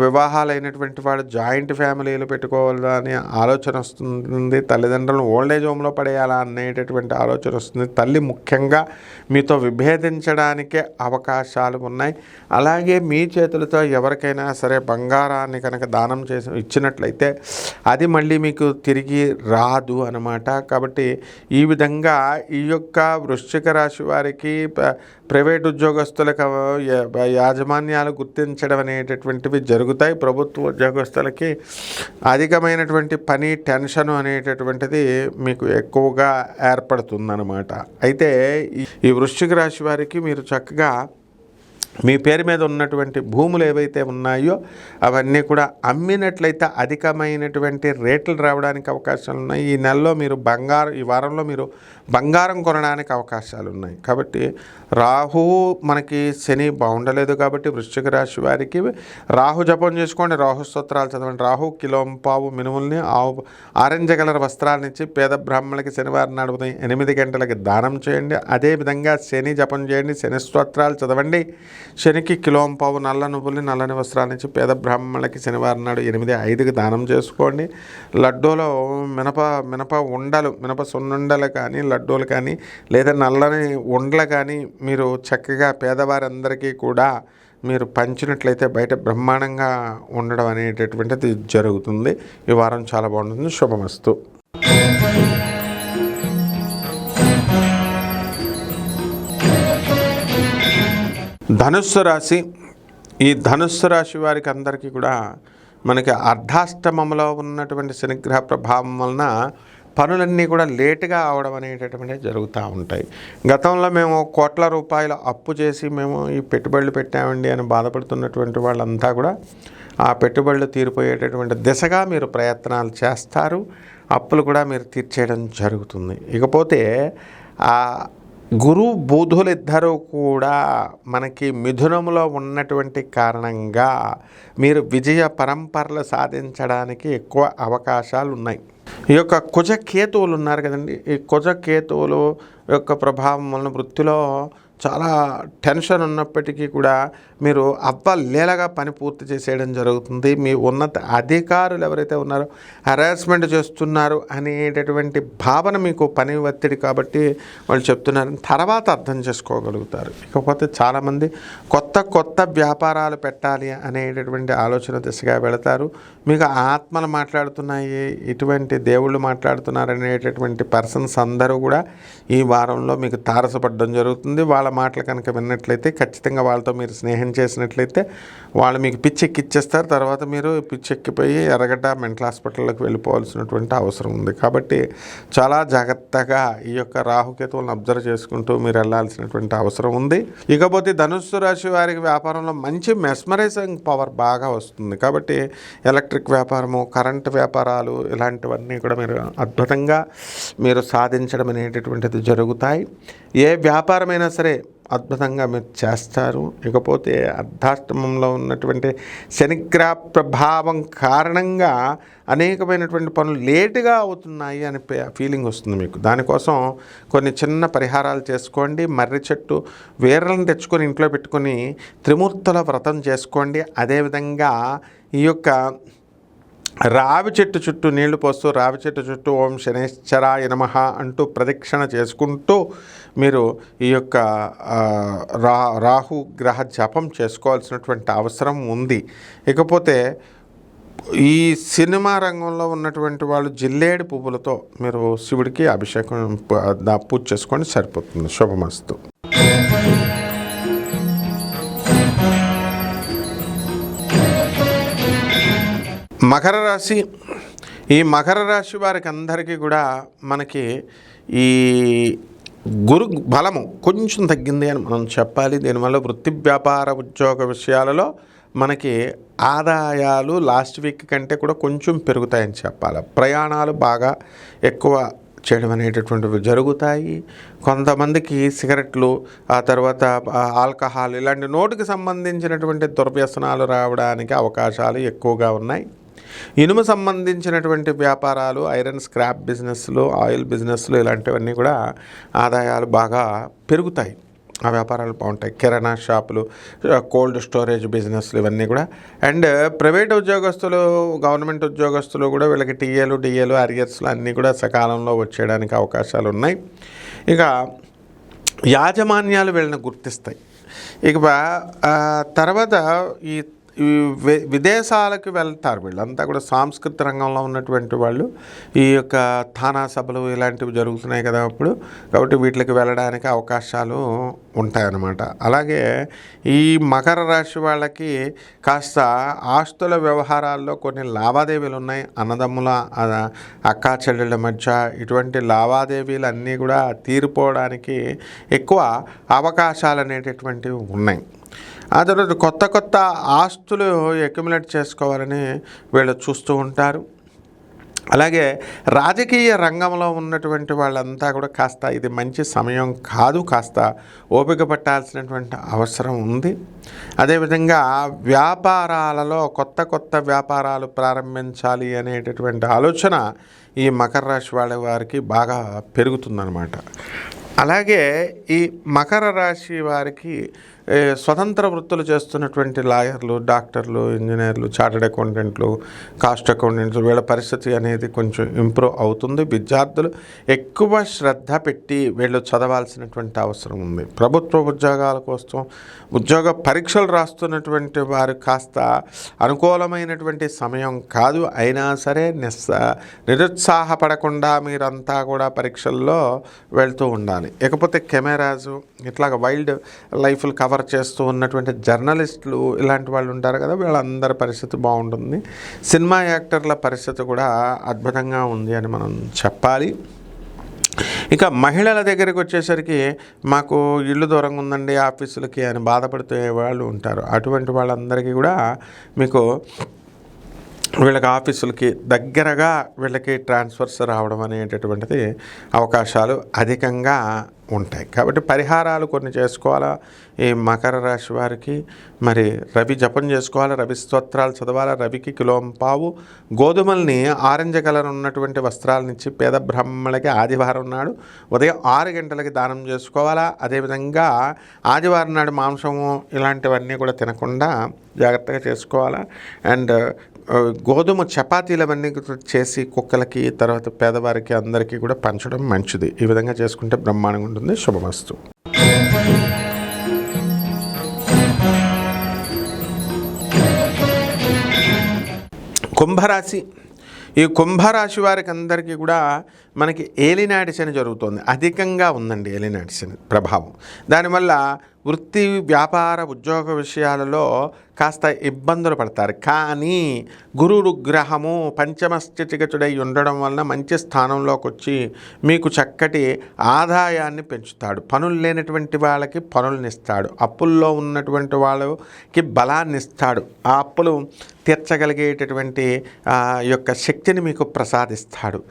వివాహాలైనటువంటి వాడు జాయింట్ ఫ్యామిలీలు పెట్టుకోవాలని ఆలోచన వస్తుంది. తల్లిదండ్రులను ఓల్డేజ్ హోమ్లో పడేయాలా అనేటటువంటి ఆలోచన వస్తుంది. తల్లి ముఖ్యంగా మీతో విభేదించడానికే అవకాశాలు ఉన్నాయి. అలాగే మీ చేతులతో ఎవరికైనా సరే బంగారాన్ని కనుక దానం చేసి ఇచ్చినట్లయితే అది మళ్ళీ మీకు తిరిగి రాదు అన్నమాట. కాబట్టి ఈ విధంగా ఈ యొక్క వృశ్చిక రాశి వారికి ప్రైవేట్ ఉద్యోగస్తులకు యాజమాన్యాలు గుర్తించడం అనేటటువంటివి జరుగుతాయి. ప్రభుత్వ ఉద్యోగస్తులకి అధికమైనటువంటి పని, టెన్షన్ అనేటటువంటిది మీకు ఎక్కువగా ఏర్పడుతుందన్నమాట. అయితే ఈ వృశ్చిక రాశి వారికి మీరు చక్కగా మీ పేరు మీద ఉన్నటువంటి భూములు ఏవైతే ఉన్నాయో అవన్నీ కూడా అమ్మినట్లయితే అధికమైనటువంటి రేట్లు రావడానికి అవకాశాలు ఉన్నాయి. ఈ నెలలో మీరు ఈ వారంలో మీరు బంగారం కొనడానికి అవకాశాలు ఉన్నాయి. కాబట్టి రాహువు మనకి శని బాగుండలేదు. కాబట్టి వృశ్చిక రాశి వారికి రాహు జపం చేసుకోండి, రాహు స్తోత్రాలు చదవండి. రాహు కిలోంపావు మినుముల్ని, ఆరెంజ్ కలర్ వస్త్రాలనిచ్చి పేద బ్రాహ్మణులకి శనివారం నాడు ఉదయం 8 గంటలకి దానం చేయండి. అదేవిధంగా శని జపం చేయండి, శని స్తోత్రాలు చదవండి. శనికి కిలోంపావు నల్ల నువ్వుల్ని, నల్లని వస్త్రాలనిచ్చి పేద బ్రాహ్మణులకి శనివారం నాడు 8:05కి దానం చేసుకోండి. లడ్డూలో మినప ఉండలు, మినప సున్నుండలు కానీ, లడ్డూలు కానీ, లేదా నల్లని ఉండలు కానీ మీరు చక్కగా పేదవారందరికీ కూడా మీరు పంచినట్లయితే బయట బ్రహ్మాండంగా ఉండడం అనేటటువంటిది జరుగుతుంది. ఈ వారం చాలా బాగుంటుంది. శుభమస్తు. ధనుస్సు రాశి. ఈ ధనుస్సు రాశి వారికి అందరికీ కూడా మనకి అర్ధాష్టమంలో ఉన్నటువంటి శనిగ్రహ ప్రభావం వలన పనులన్నీ కూడా లేటుగా అవడం అనేటటువంటివి జరుగుతూ ఉంటాయి. గతంలో మేము కోట్ల రూపాయలు అప్పు చేసి మేము ఈ పెట్టుబడులు పెట్టామండి అని బాధపడుతున్నటువంటి వాళ్ళంతా కూడా ఆ పెట్టుబడులు తీరిపోయేటటువంటి దిశగా మీరు ప్రయత్నాలు చేస్తారు. అప్పులు కూడా మీరు తీర్చేయడం జరుగుతుంది. ఇకపోతే గురు బుధులు ఇద్దరూ కూడా మనకి మిథునంలో ఉన్నటువంటి కారణంగా మీరు విజయ పరంపరలు సాధించడానికి ఎక్కువ అవకాశాలు ఉన్నాయి. ఈ యొక్క కుజకేతువులు ఉన్నారు కదండి, ఈ కుజకేతువులు యొక్క ప్రభావం వలన వృత్తిలో చాలా టెన్షన్ ఉన్నప్పటికీ కూడా మీరు అవ్వలేలాగా పని పూర్తి చేసేయడం జరుగుతుంది. మీ ఉన్నత అధికారులు ఎవరైతే ఉన్నారో హెరాస్మెంట్ చేస్తున్నారు అనేటటువంటి భావన మీకు పని ఒత్తిడి కాబట్టి వాళ్ళు చెప్తున్నారు, తర్వాత అర్థం చేసుకోగలుగుతారు. ఇకపోతే చాలామంది కొత్త వ్యాపారాలు పెట్టాలి అనేటటువంటి ఆలోచన దిశగా వెళతారు. మీకు ఆత్మలు మాట్లాడుతున్నాయి, ఇటువంటి దేవుళ్ళు మాట్లాడుతున్నారు అనేటటువంటి పర్సన్స్ అందరూ కూడా ఈ వారంలో మీకు తారసపడడం జరుగుతుంది. వాళ్ళ మాటలు కనుక విన్నట్లయితే, ఖచ్చితంగా వాళ్ళతో మీరు స్నేహం చేసినట్లయితే వాళ్ళు మీకు పిచ్చెక్కిచ్చేస్తారు. తర్వాత మీరు పిచ్చెక్కిపోయి ఎర్రగడ్డ మెంటల్ హాస్పిటల్లోకి వెళ్ళిపోవాల్సినటువంటి అవసరం ఉంది. కాబట్టి చాలా జాగ్రత్తగా ఈ యొక్క రాహుకేతువులను అబ్జర్వ్ చేసుకుంటూ మీరు వెళ్ళాల్సినటువంటి అవసరం ఉంది. ఇకపోతే ధనుస్సు రాశి వారికి వ్యాపారంలో మంచి మెస్మరైజింగ్ పవర్ బాగా వస్తుంది. కాబట్టి ఎలక్ట్రిక్ వ్యాపారము, కరెంటు వ్యాపారాలు ఇలాంటివన్నీ కూడా మీరు అద్భుతంగా మీరు సాధించడం అనేటటువంటిది జరుగుతాయి. ఏ వ్యాపారమైనా సరే అద్భుతంగా మీరు చేస్తారు. ఇకపోతే అర్ధాష్టమంలో ఉన్నటువంటి శనిగ్రహ ప్రభావం కారణంగా అనేకమైనటువంటి పనులు లేటుగా అవుతున్నాయి అనే ఫీలింగ్ వస్తుంది మీకు. దానికోసం కొన్ని చిన్న పరిహారాలు చేసుకోండి. మర్రి చెట్టు వేర్లను తెచ్చుకొని ఇంట్లో పెట్టుకొని త్రిమూర్తుల వ్రతం చేసుకోండి. అదేవిధంగా ఈ యొక్క రావి చెట్టు చుట్టూ నీళ్లు పోస్తూ రావి చెట్టు చుట్టూ ఓం శనేశ్వరాయ నమః అంటూ ప్రదక్షిణ చేసుకుంటూ మీరు ఈ యొక్క రాహు గ్రహ జపం చేసుకోవాల్సినటువంటి అవసరం ఉంది. ఇకపోతే ఈ సినిమా రంగంలో ఉన్నటువంటి వాళ్ళు జిల్లేడు పువ్వులతో మీరు శివుడికి అభిషేకం పూజ చేసుకోండి, సరిపోతుంది. శుభమస్తు. మకర రాశి. ఈ మకర రాశి వారికి అందరికీ కూడా మనకి ఈ గురు బలము కొంచెం తగ్గింది అని మనం చెప్పాలి. దీనివల్ల వృత్తి, వ్యాపార, ఉద్యోగ విషయాలలో మనకి ఆదాయాలు లాస్ట్ వీక్ కంటే కూడా కొంచెం పెరుగుతాయని చెప్పాలి. ప్రయాణాలు బాగా ఎక్కువ చేయడం అనేటటువంటివి జరుగుతాయి. కొంతమందికి సిగరెట్లు, ఆ తర్వాత ఆల్కహాల్ ఇలాంటి నోటికి సంబంధించినటువంటి దుర్వ్యసనాలు రావడానికి అవకాశాలు ఎక్కువగా ఉన్నాయి. ఇనుము సంబంధించినటువంటి వ్యాపారాలు, ఐరన్ స్క్రాప్ బిజినెస్లు, ఆయిల్ బిజినెస్లు ఇలాంటివన్నీ కూడా ఆదాయాలు బాగా పెరుగుతాయి. ఆ వ్యాపారాలు బాగుంటాయి. కిరాణా షాపులు, కోల్డ్ స్టోరేజ్ బిజినెస్లు ఇవన్నీ కూడా. అండ్ ప్రైవేట్ ఉద్యోగస్తులు, గవర్నమెంట్ ఉద్యోగస్తులు కూడా వీళ్ళకి డిఏలు, అరియర్స్లు అన్నీ కూడా సకాలంలో వచ్చేయడానికి అవకాశాలు ఉన్నాయి. ఇక యాజమాన్యాలు వీళ్ళని గుర్తిస్తాయి. ఇక తర్వాత ఈ విదేశాలకు వెళ్తారు. వీళ్ళంతా కూడా సాంస్కృతిక రంగంలో ఉన్నటువంటి వాళ్ళు. ఈ యొక్క థానా సభలు ఇలాంటివి జరుగుతున్నాయి కదా అప్పుడు, కాబట్టి వీటికి వెళ్ళడానికి అవకాశాలు ఉంటాయన్నమాట. అలాగే ఈ మకర రాశి వాళ్ళకి కాస్త ఆస్తుల వ్యవహారాల్లో కొన్ని లావాదేవీలు ఉన్నాయి. అన్నదమ్ముల, అక్కా చెల్లెళ్ళ మధ్య ఇటువంటి లావాదేవీలు అన్నీ కూడా తీరిపోవడానికి ఎక్కువ అవకాశాలు అనేటటువంటివి ఉన్నాయి. ఆ తర్వాత కొత్త ఆస్తులు అక్యుములేట్ చేసుకోవాలని వీళ్ళు చూస్తూ ఉంటారు. అలాగే రాజకీయ రంగంలో ఉన్నటువంటి వాళ్ళంతా కూడా కాస్త ఇది మంచి సమయం కాదు, కాస్త ఓపిక పట్టాల్సినటువంటి అవసరం ఉంది. అదేవిధంగా వ్యాపారాలలో కొత్త వ్యాపారాలు ప్రారంభించాలి అనేటటువంటి ఆలోచన ఈ మకర రాశి వాళ్ళ వారికి బాగా పెరుగుతుందన్నమాట. అలాగే ఈ మకర రాశి వారికి స్వతంత్ర వృత్తులు చేస్తున్నటువంటి లాయర్లు, డాక్టర్లు, ఇంజనీర్లు, చార్టెడ్ అకౌంటెంట్లు, కాస్ట్ అకౌంటెంట్లు వీళ్ళ పరిస్థితి అనేది కొంచెం ఇంప్రూవ్ అవుతుంది. విద్యార్థులు ఎక్కువ శ్రద్ధ పెట్టి వీళ్ళు చదవాల్సినటువంటి అవసరం ఉంది. ప్రభుత్వ ఉద్యోగాల కోసం ఉద్యోగ పరీక్షలు రాస్తున్నటువంటి వారు కాస్త అనుకూలమైనటువంటి సమయం కాదు. అయినా సరే నిరుత్సాహపడకుండా మీరంతా కూడా పరీక్షల్లో వెళ్తూ ఉండాలి. ఇకపోతే కెమెరాసు, ఇట్లాగ వైల్డ్ లైఫ్లు కవర్ చేస్తూ ఉన్నటువంటి జర్నలిస్టులు ఇలాంటి వాళ్ళు ఉంటారు కదా, వీళ్ళందరి పరిస్థితి బాగుంటుంది. సినిమా యాక్టర్ల పరిస్థితి కూడా అద్భుతంగా ఉంది అని మనం చెప్పాలి. ఇక మహిళల దగ్గరికి వచ్చేసరికి మాకు ఇల్లు దూరంగా ఉందండి ఆఫీసులకి అని బాధపడుతూ వాళ్ళు ఉంటారు. అటువంటి వాళ్ళందరికీ కూడా మీకు వీళ్ళకి ఆఫీసులకి దగ్గరగా వీళ్ళకి ట్రాన్స్ఫర్స్ రావడం అనేటటువంటిది అవకాశాలు అధికంగా ఉంటాయి. కాబట్టి పరిహారాలు కొన్ని చేసుకోవాలా ఈ మకర రాశి వారికి. మరి రవి జపం చేసుకోవాలి, రవి స్తోత్రాలు చదవాలి, రవికి కిలోంపావు గోధుమల్ని ఆరెంజ్ కలర్ ఉన్నటువంటి వస్త్రాలనిచ్చి పేద బ్రాహ్మణులకి ఆదివారం నాడు ఉదయం 6 గంటలకి దానం చేసుకోవాలా. అదేవిధంగా ఆదివారం నాడు మాంసము ఇలాంటివన్నీ కూడా తినకుండా జాగ్రత్తగా చేసుకోవాలా. అండ్ గోధుమ చపాతీలు అవన్నీ చేసి కుక్కలకి, తర్వాత పేదవారికి అందరికీ కూడా పంచడం మంచిది. ఈ విధంగా చేసుకుంటే బ్రహ్మాండంగా ఉంటుంది. శుభమస్తు. కుంభరాశి. ఈ కుంభరాశి వారికి అందరికీ కూడా మనకి ఏలినాటి శని జరుగుతుంది. అధికంగా ఉందండి ఏలినాటి శని ప్రభావం. దానివల్ల వృత్తి, వ్యాపార, ఉద్యోగ విషయాలలో కాస్త ఇబ్బందులు పడతారు. కానీ గురుడు గ్రహము పంచమ స్థితిగతుడై ఉండడం వలన మంచి స్థానంలోకి వచ్చి మీకు చక్కటి ఆదాయాన్ని పెంచుతాడు. పనులు లేనటువంటి వాళ్ళకి పనులనిస్తాడు. అప్పుల్లో ఉన్నటువంటి వాళ్ళకి బలాన్ని ఇస్తాడు. ఆ అప్పులు తీర్చగలిగేటటువంటి యొక్క శక్తిని మీకు ప్రసాదిస్తాడు.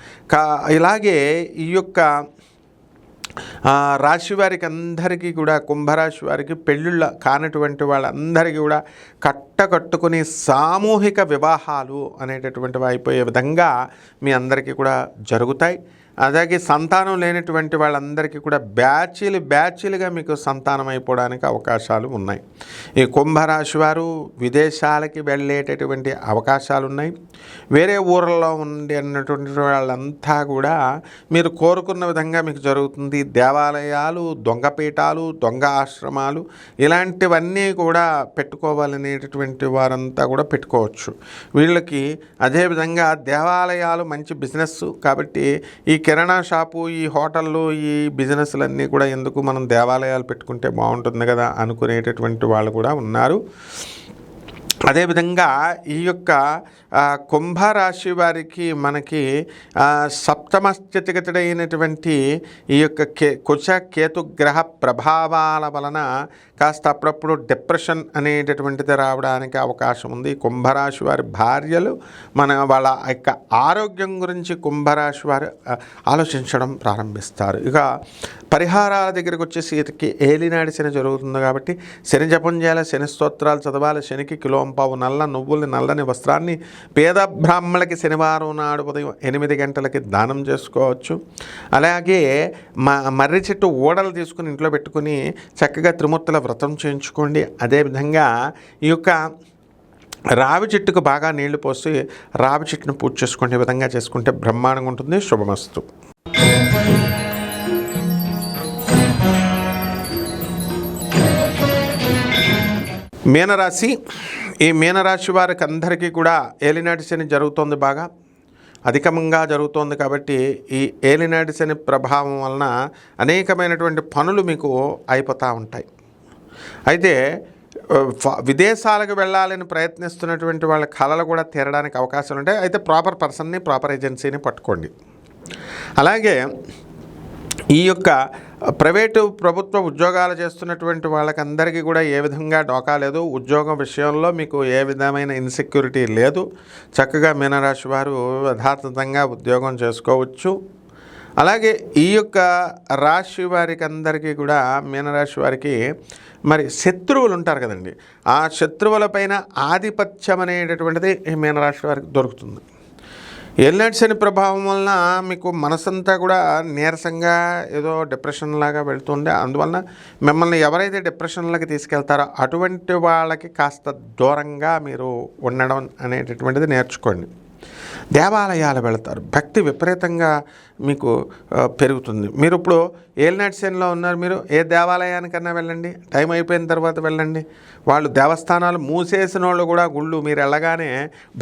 ఇలాగే ఈ యొక్క రాశి వారికి అందరికీ కూడా, కుంభరాశి వారికి పెళ్ళిళ్ళ కానటువంటి వాళ్ళందరికీ కూడా కట్టుకుని సామూహిక వివాహాలు అనేటటువంటివి అయిపోయే విధంగా మీ అందరికీ కూడా జరుగుతాయి. అలాగే సంతానం లేనటువంటి వాళ్ళందరికీ కూడా బ్యాచీలుగా మీకు సంతానం అయిపోవడానికి అవకాశాలు ఉన్నాయి. ఈ కుంభరాశి వారు విదేశాలకి వెళ్ళేటటువంటి అవకాశాలు ఉన్నాయి. వేరే ఊర్లలో ఉండి అన్నటువంటి వాళ్ళంతా కూడా మీరు కోరుకున్న విధంగా మీకు జరుగుతుంది. దేవాలయాలు, దొంగపీఠాలు, దొంగ ఆశ్రమాలు ఇలాంటివన్నీ కూడా పెట్టుకోవాలనేటటువంటి వారంతా కూడా పెట్టుకోవచ్చు. వీళ్ళకి అదేవిధంగా దేవాలయాలు మంచి బిజినెస్ కాబట్టి ఈ కిరాణా షాపు, ఈ హోటళ్ళు, ఈ బిజినెస్లన్నీ కూడా ఎందుకు మనం దేవాలయాలు పెట్టుకుంటే బాగుంటుంది కదా అనుకునేటటువంటి వాళ్ళు కూడా ఉన్నారు. అదేవిధంగా ఈ యొక్క కుంభరాశి వారికి మనకి సప్తమ స్థితిగతుడైనటువంటి ఈ యొక్క కుజ కేతు గ్రహ ప్రభావాల వలన కాస్త అప్పుడప్పుడు డిప్రెషన్ అనేటటువంటిది రావడానికి అవకాశం ఉంది. కుంభరాశి వారి భార్యలు వాళ్ళ యొక్క ఆరోగ్యం గురించి కుంభరాశి వారు ఆలోచించడం ప్రారంభిస్తారు. ఇక పరిహారాల దగ్గరికి వచ్చేసి ఏలినాడి శని జరుగుతుంది కాబట్టి శని జపం చేయాలి, శని స్తోత్రాలు చదవాలి, శనికి కిలోంపావు నల్ల నువ్వుల్ని, నల్లని వస్త్రాన్ని పేద బ్రాహ్మణులకి శనివారం నాడు ఉదయం 8 గంటలకి దానం చేసుకోవచ్చు. అలాగే మర్రి చెట్టు ఊడలు తీసుకుని ఇంట్లో పెట్టుకుని చక్కగా త్రిమూర్తుల వ్రతం చేయించుకోండి. అదేవిధంగా ఈ యొక్క రావి చెట్టుకు బాగా నీళ్లు పోసి రావి చెట్టును పూజ చేసుకునే విధంగా చేసుకుంటే బ్రహ్మాండంగా ఉంటుంది. శుభమస్తు. మీనరాశి. ఈ మీనరాశి వారికి అందరికీ కూడా ఏలినాటి శని జరుగుతోంది, బాగా అధికంగా జరుగుతోంది. కాబట్టి ఈ ఏలినాటి శని ప్రభావం వలన అనేకమైనటువంటి పనులు మీకు అయిపోతూ ఉంటాయి. అయితే విదేశాలకు వెళ్ళాలని ప్రయత్నిస్తున్నటువంటి వాళ్ళ కళలు కూడా తీరడానికి అవకాశాలు ఉంటాయి. అయితే ప్రాపర్ పర్సన్ని, ప్రాపర్ ఏజెన్సీని పట్టుకోండి. అలాగే ఈ యొక్క ప్రైవేటు, ప్రభుత్వ ఉద్యోగాలు చేస్తున్నటువంటి వాళ్ళకందరికీ కూడా ఏ విధంగా డోకా లేదు. ఉద్యోగం విషయంలో మీకు ఏ విధమైన ఇన్సెక్యూరిటీ లేదు. చక్కగా మీనరాశి వారు యథాతథంగా ఉద్యోగం చేసుకోవచ్చు. అలాగే ఈ యొక్క రాశి వారికి అందరికీ కూడా, మీనరాశి వారికి మరి శత్రువులు ఉంటారు కదండి, ఆ శత్రువులపైన ఆధిపత్యం అనేటటువంటిది ఈ మీనరాశి వారికి దొరుకుతుంది. ఏలినాటి శని ప్రభావం వలన మీకు మనసంతా కూడా నీరసంగా ఏదో డిప్రెషన్ లాగా వెళుతుండే, అందువలన మిమ్మల్ని ఎవరైతే డిప్రెషన్లకి తీసుకెళ్తారో అటువంటి వాళ్ళకి కాస్త దూరంగా మీరు ఉండడం అనేటటువంటిది నేర్చుకోండి. దేవాలయాలు వెళతారు, భక్తి విపరీతంగా మీకు పెరుగుతుంది. మీరు ఇప్పుడు ఏలినాటి శనిలో ఉన్నారు, మీరు ఏ దేవాలయానికన్నా వెళ్ళండి, టైం అయిపోయిన తర్వాత వెళ్ళండి. వాళ్ళు దేవస్థానాలు మూసేసిన వాళ్ళు కూడా గుళ్ళు మీరు వెళ్ళగానే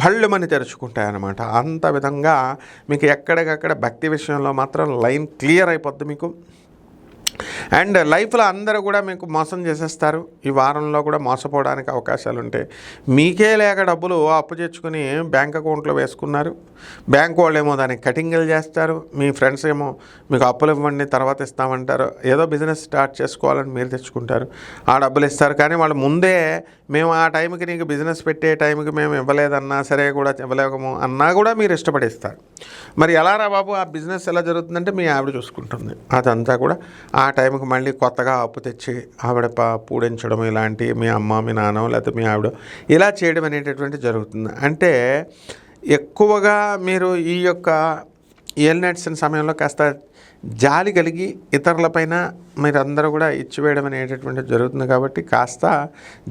భళ్ళుమని తెరుచుకుంటాయన్నమాట. అంత విధంగా మీకు ఎక్కడికక్కడ భక్తి విషయంలో మాత్రం లైన్ క్లియర్ అయిపోద్ది మీకు. అండ్ లైఫ్లో అందరూ కూడా మీకు మోసం చేసేస్తారు. ఈ వారంలో కూడా మోసపోవడానికి అవకాశాలు ఉంటాయి. మీకే లేక డబ్బులు అప్పు తెచ్చుకుని బ్యాంక్ అకౌంట్లో వేసుకున్నారు. బ్యాంక్ వాళ్ళు ఏమో దానికి కటింగ్లు చేస్తారు. మీ ఫ్రెండ్స్ ఏమో మీకు అప్పులు ఇవ్వండి తర్వాత ఇస్తామంటారు. ఏదో బిజినెస్ స్టార్ట్ చేసుకోవాలని మీరు తెచ్చుకుంటారు. ఆ డబ్బులు ఇస్తారు. కానీ వాళ్ళు ముందే మేము ఆ టైంకి నీకు బిజినెస్ పెట్టే టైంకి మేము ఇవ్వలేదన్నా సరే కూడా ఇవ్వలేము అన్నా కూడా మీరు ఇష్టపడిస్తారు. మరి ఎలా రా బాబు ఆ బిజినెస్ ఎలా జరుగుతుందంటే మీ ఆవిడ చూసుకుంటుంది. అదంతా కూడా ఆ టైంకి మళ్ళీ కొత్తగా అప్పు తెచ్చి ఆవిడ పూడించడం ఇలాంటి మీ అమ్మ మీ నాన్న లేకపోతే మీ ఆవిడ ఇలా చేయడం అనేటటువంటి జరుగుతుంది. అంటే ఎక్కువగా మీరు ఈ యొక్క ఏలినట్సిన సమయంలో కాస్త జాలి కలిగి ఇతరులపైన మీరందరూ కూడా ఇచ్చివేయడం అనేటటువంటిది జరుగుతుంది. కాబట్టి కాస్త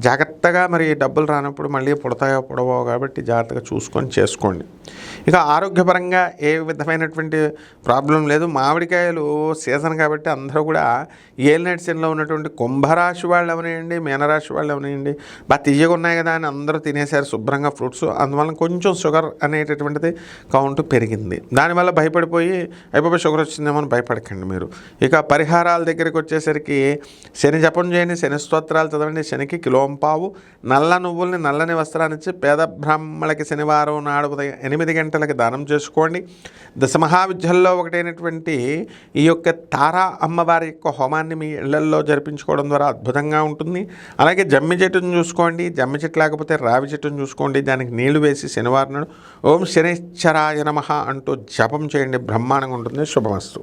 జాగ్రత్తగా మరి డబ్బులు రానప్పుడు మళ్ళీ పుడతాయో పుడవో కాబట్టి జాగ్రత్తగా చూసుకొని చేసుకోండి. ఇక ఆరోగ్యపరంగా ఏ విధమైనటువంటి ప్రాబ్లం లేదు. మామిడికాయలు సీజన్ కాబట్టి అందరూ కూడా ఏలినట్ సీజన్లో ఉన్నటువంటి కుంభరాశి వాళ్ళు అవనివ్వండి మీనరాశి వాళ్ళు అవనివ్వండి బాగా తీయగా ఉన్నాయి కదా అని అందరూ తినేశారు శుభ్రంగా ఫ్రూట్స్. అందువల్ల కొంచెం షుగర్ అనేటటువంటిది కౌంట్ పెరిగింది. దానివల్ల భయపడిపోయి అయిపోయి షుగర్ వచ్చిందేమో అని భయపడకండి మీరు. ఇక పరిహారాల దగ్గరికి వచ్చేసరికి శని జపం చేయండి, శని స్తోత్రాలు చదవండి, శనికి కిలోంపావు నల్ల నువ్వుల్ని నల్లని వస్త్రాన్నిచ్చి పేద బ్రాహ్మణులకి శనివారం నాడు ఉదయం 8 గంటలకి దానం చేసుకోండి. దశమహావిద్యల్లో ఒకటైనటువంటి ఈ యొక్క తారా అమ్మవారి యొక్క హోమాన్ని మీ ఇళ్లల్లో జరిపించుకోవడం ద్వారా అద్భుతంగా ఉంటుంది. అలాగే జమ్మి చెట్టును చూసుకోండి. జమ్మి చెట్టు లేకపోతే రావి చెట్టును చూసుకోండి. దానికి నీళ్లు వేసి శనివారం నాడు ఓం శనిశ్చరాయ నమః అంటూ జపం చేయండి. బ్రహ్మాండంగా ఉంటుంది. శుభమస్తు.